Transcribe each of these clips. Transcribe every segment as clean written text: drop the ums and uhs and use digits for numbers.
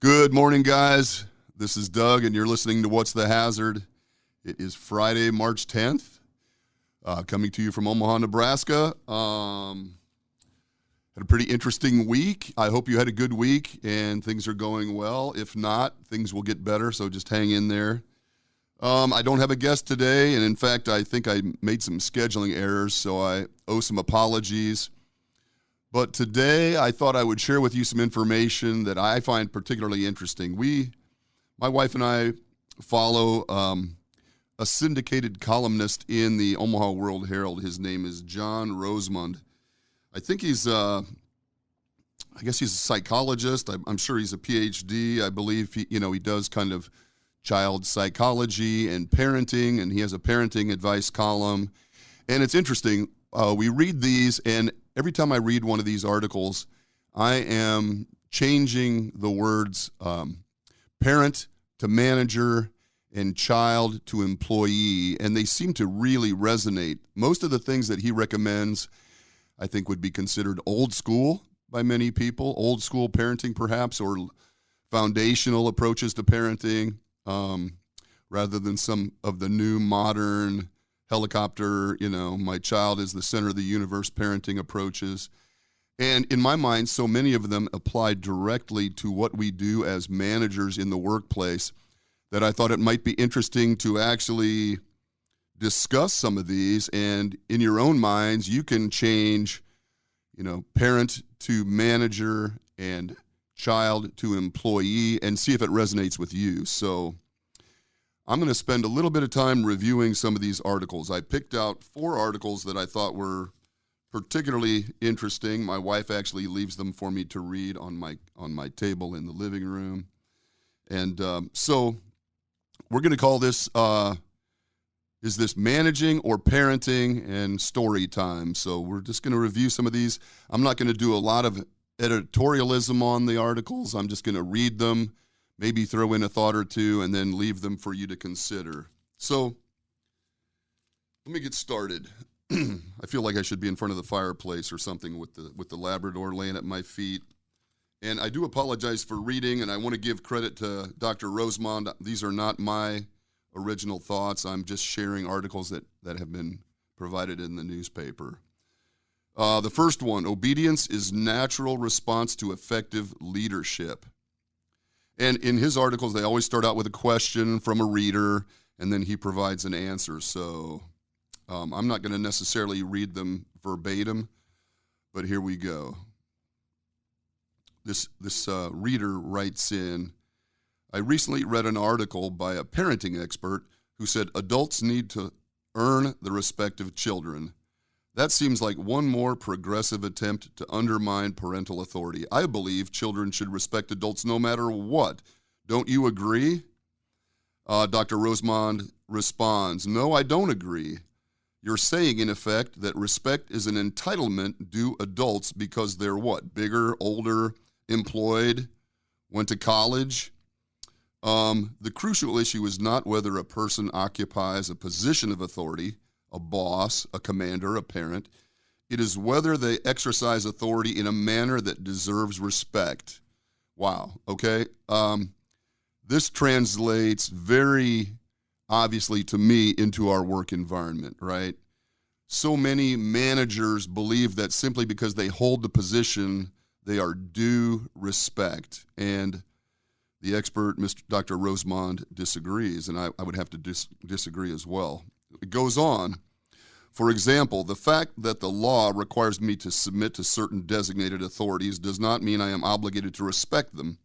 Good morning, guys. This is Doug, and you're listening to What's the Hazard? It is Friday, March 10th, coming to you from Omaha, Nebraska. Had a pretty interesting week. I hope you had a good week and things are going well. If not, things will get better, so just hang in there. I don't have a guest today, and in fact, I think I made some scheduling errors, so I owe some apologies. But today, I thought I would share with you some information that I find particularly interesting. My wife and I follow a syndicated columnist in the Omaha World Herald. His name is John Rosemond. I think he's I guess he's a psychologist. I'm sure he's a PhD. I believe he does kind of child psychology and parenting, and he has a parenting advice column. And it's interesting. We read these, and every time I read one of these articles, I am changing the words parent to manager and child to employee, and they seem to really resonate. Most of the things that he recommends, I think, would be considered old school by many people, old school parenting perhaps, or foundational approaches to parenting, rather than some of the new modern helicopter, my child is the center of the universe parenting approaches. And in my mind, so many of them apply directly to what we do as managers in the workplace that I thought it might be interesting to actually discuss some of these. And in your own minds, you can change, parent to manager and child to employee and see if it resonates with you. So I'm going to spend a little bit of time reviewing some of these articles. I picked out 4 articles that I thought were particularly interesting. My wife actually leaves them for me to read on my table in the living room. And so we're going to call this, is this managing or parenting, and story time. So we're just going to review some of these. I'm not going to do a lot of editorialism on the articles. I'm just going to read them, maybe throw in a thought or two, and then leave them for you to consider. So let me get started. I feel like I should be in front of the fireplace or something with the Labrador laying at my feet. And I do apologize for reading, and I want to give credit to Dr. Rosemond. These are not my original thoughts. I'm just sharing articles that have been provided in the newspaper. The first one, obedience is natural response to effective leadership. And in his articles, they always start out with a question from a reader, and then he provides an answer. So I'm not going to necessarily read them verbatim, but here we go. This reader writes in, I recently read an article by a parenting expert who said adults need to earn the respect of children. That seems like one more progressive attempt to undermine parental authority. I believe children should respect adults no matter what. Don't you agree? Dr. Rosemond responds, no, I don't agree. You're saying, in effect, that respect is an entitlement due adults because they're what? Bigger, older, employed, went to college? The crucial issue is not whether a person occupies a position of authority, a boss, a commander, a parent. It is whether they exercise authority in a manner that deserves respect. Wow, okay. This translates very obviously to me into our work environment, right? So many managers believe that simply because they hold the position, they are due respect. And the expert, Dr. Rosemond, disagrees, and I would have to disagree as well. It goes on. For example, the fact that the law requires me to submit to certain designated authorities does not mean I am obligated to respect them.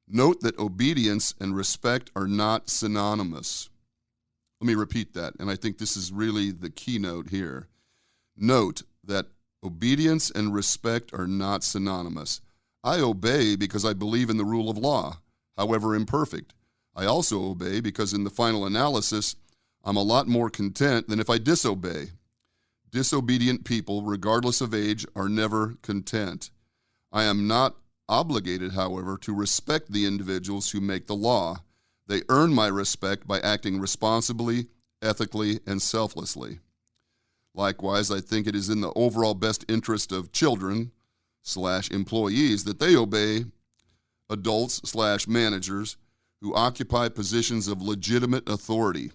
Note that obedience and respect are not synonymous. Let me repeat that, and I think this is really the keynote here. Note that obedience and respect are not synonymous. I obey because I believe in the rule of law, however imperfect. I also obey because in the final analysis, I'm a lot more content than if I disobey. Disobedient people, regardless of age, are never content. I am not obligated, however, to respect the individuals who make the law. They earn my respect by acting responsibly, ethically, and selflessly. Likewise, I think it is in the overall best interest of children / employees that they obey adults/managers who occupy positions of legitimate authority,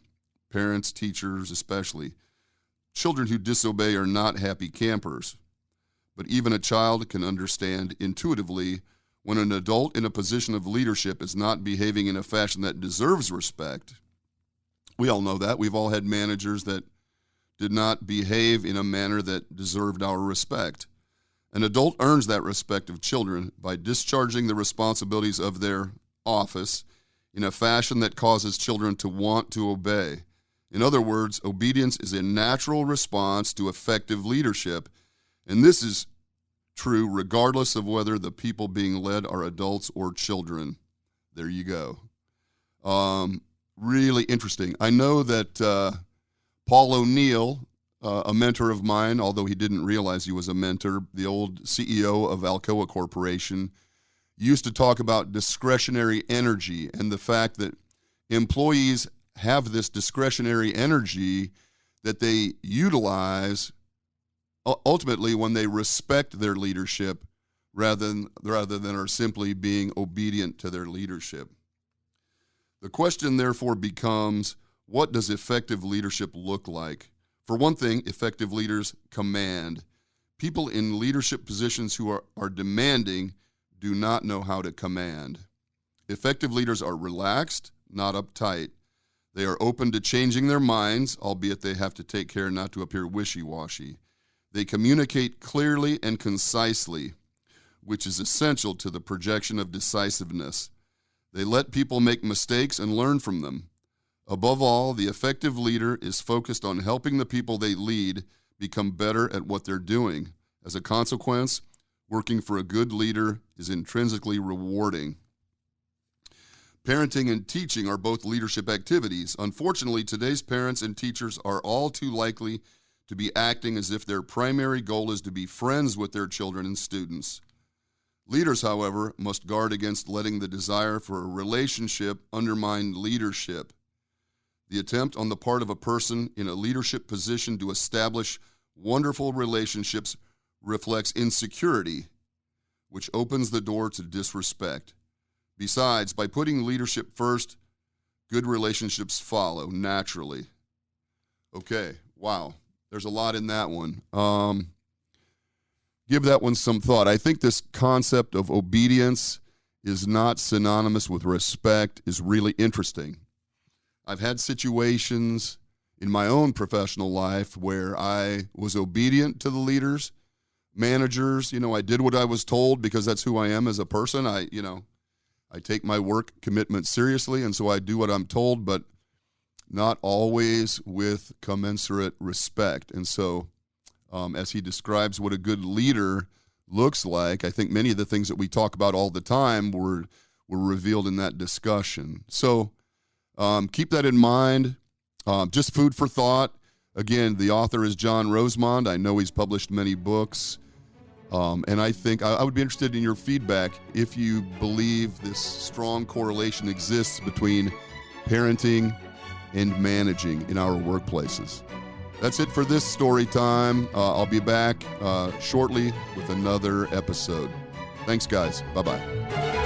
parents, teachers especially. Children who disobey are not happy campers, but even a child can understand intuitively when an adult in a position of leadership is not behaving in a fashion that deserves respect. We all know that. We've all had managers that did not behave in a manner that deserved our respect. An adult earns that respect of children by discharging the responsibilities of their office in a fashion that causes children to want to obey. In other words, obedience is a natural response to effective leadership, and this is true regardless of whether the people being led are adults or children. There you go. Really interesting. I know that Paul O'Neill, a mentor of mine, although he didn't realize he was a mentor, the old CEO of Alcoa Corporation, used to talk about discretionary energy and the fact that employees have this discretionary energy that they utilize ultimately when they respect their leadership rather than are simply being obedient to their leadership. The question therefore becomes, what does effective leadership look like? For one thing, effective leaders command. People in leadership positions who are demanding do not know how to command. Effective leaders are relaxed, not uptight. They are open to changing their minds, albeit they have to take care not to appear wishy-washy. They communicate clearly and concisely, which is essential to the projection of decisiveness. They let people make mistakes and learn from them. Above all, the effective leader is focused on helping the people they lead become better at what they're doing. As a consequence, working for a good leader is intrinsically rewarding. Parenting and teaching are both leadership activities. Unfortunately, today's parents and teachers are all too likely to be acting as if their primary goal is to be friends with their children and students. Leaders, however, must guard against letting the desire for a relationship undermine leadership. The attempt on the part of a person in a leadership position to establish wonderful relationships reflects insecurity, which opens the door to disrespect. Besides, by putting leadership first, good relationships follow naturally. Okay, wow. There's a lot in that one. Give that one some thought. I think this concept of obedience is not synonymous with respect is really interesting. I've had situations in my own professional life where I was obedient to the leaders, managers. I did what I was told because that's who I am as a person. I take my work commitment seriously, and so I do what I'm told, but not always with commensurate respect. And so as he describes what a good leader looks like, I think many of the things that we talk about all the time were revealed in that discussion. So keep that in mind. Just food for thought. Again, the author is John Rosemond. I know he's published many books. And I think I would be interested in your feedback if you believe this strong correlation exists between parenting and managing in our workplaces. That's it for this story time. I'll be back shortly with another episode. Thanks, guys. Bye-bye.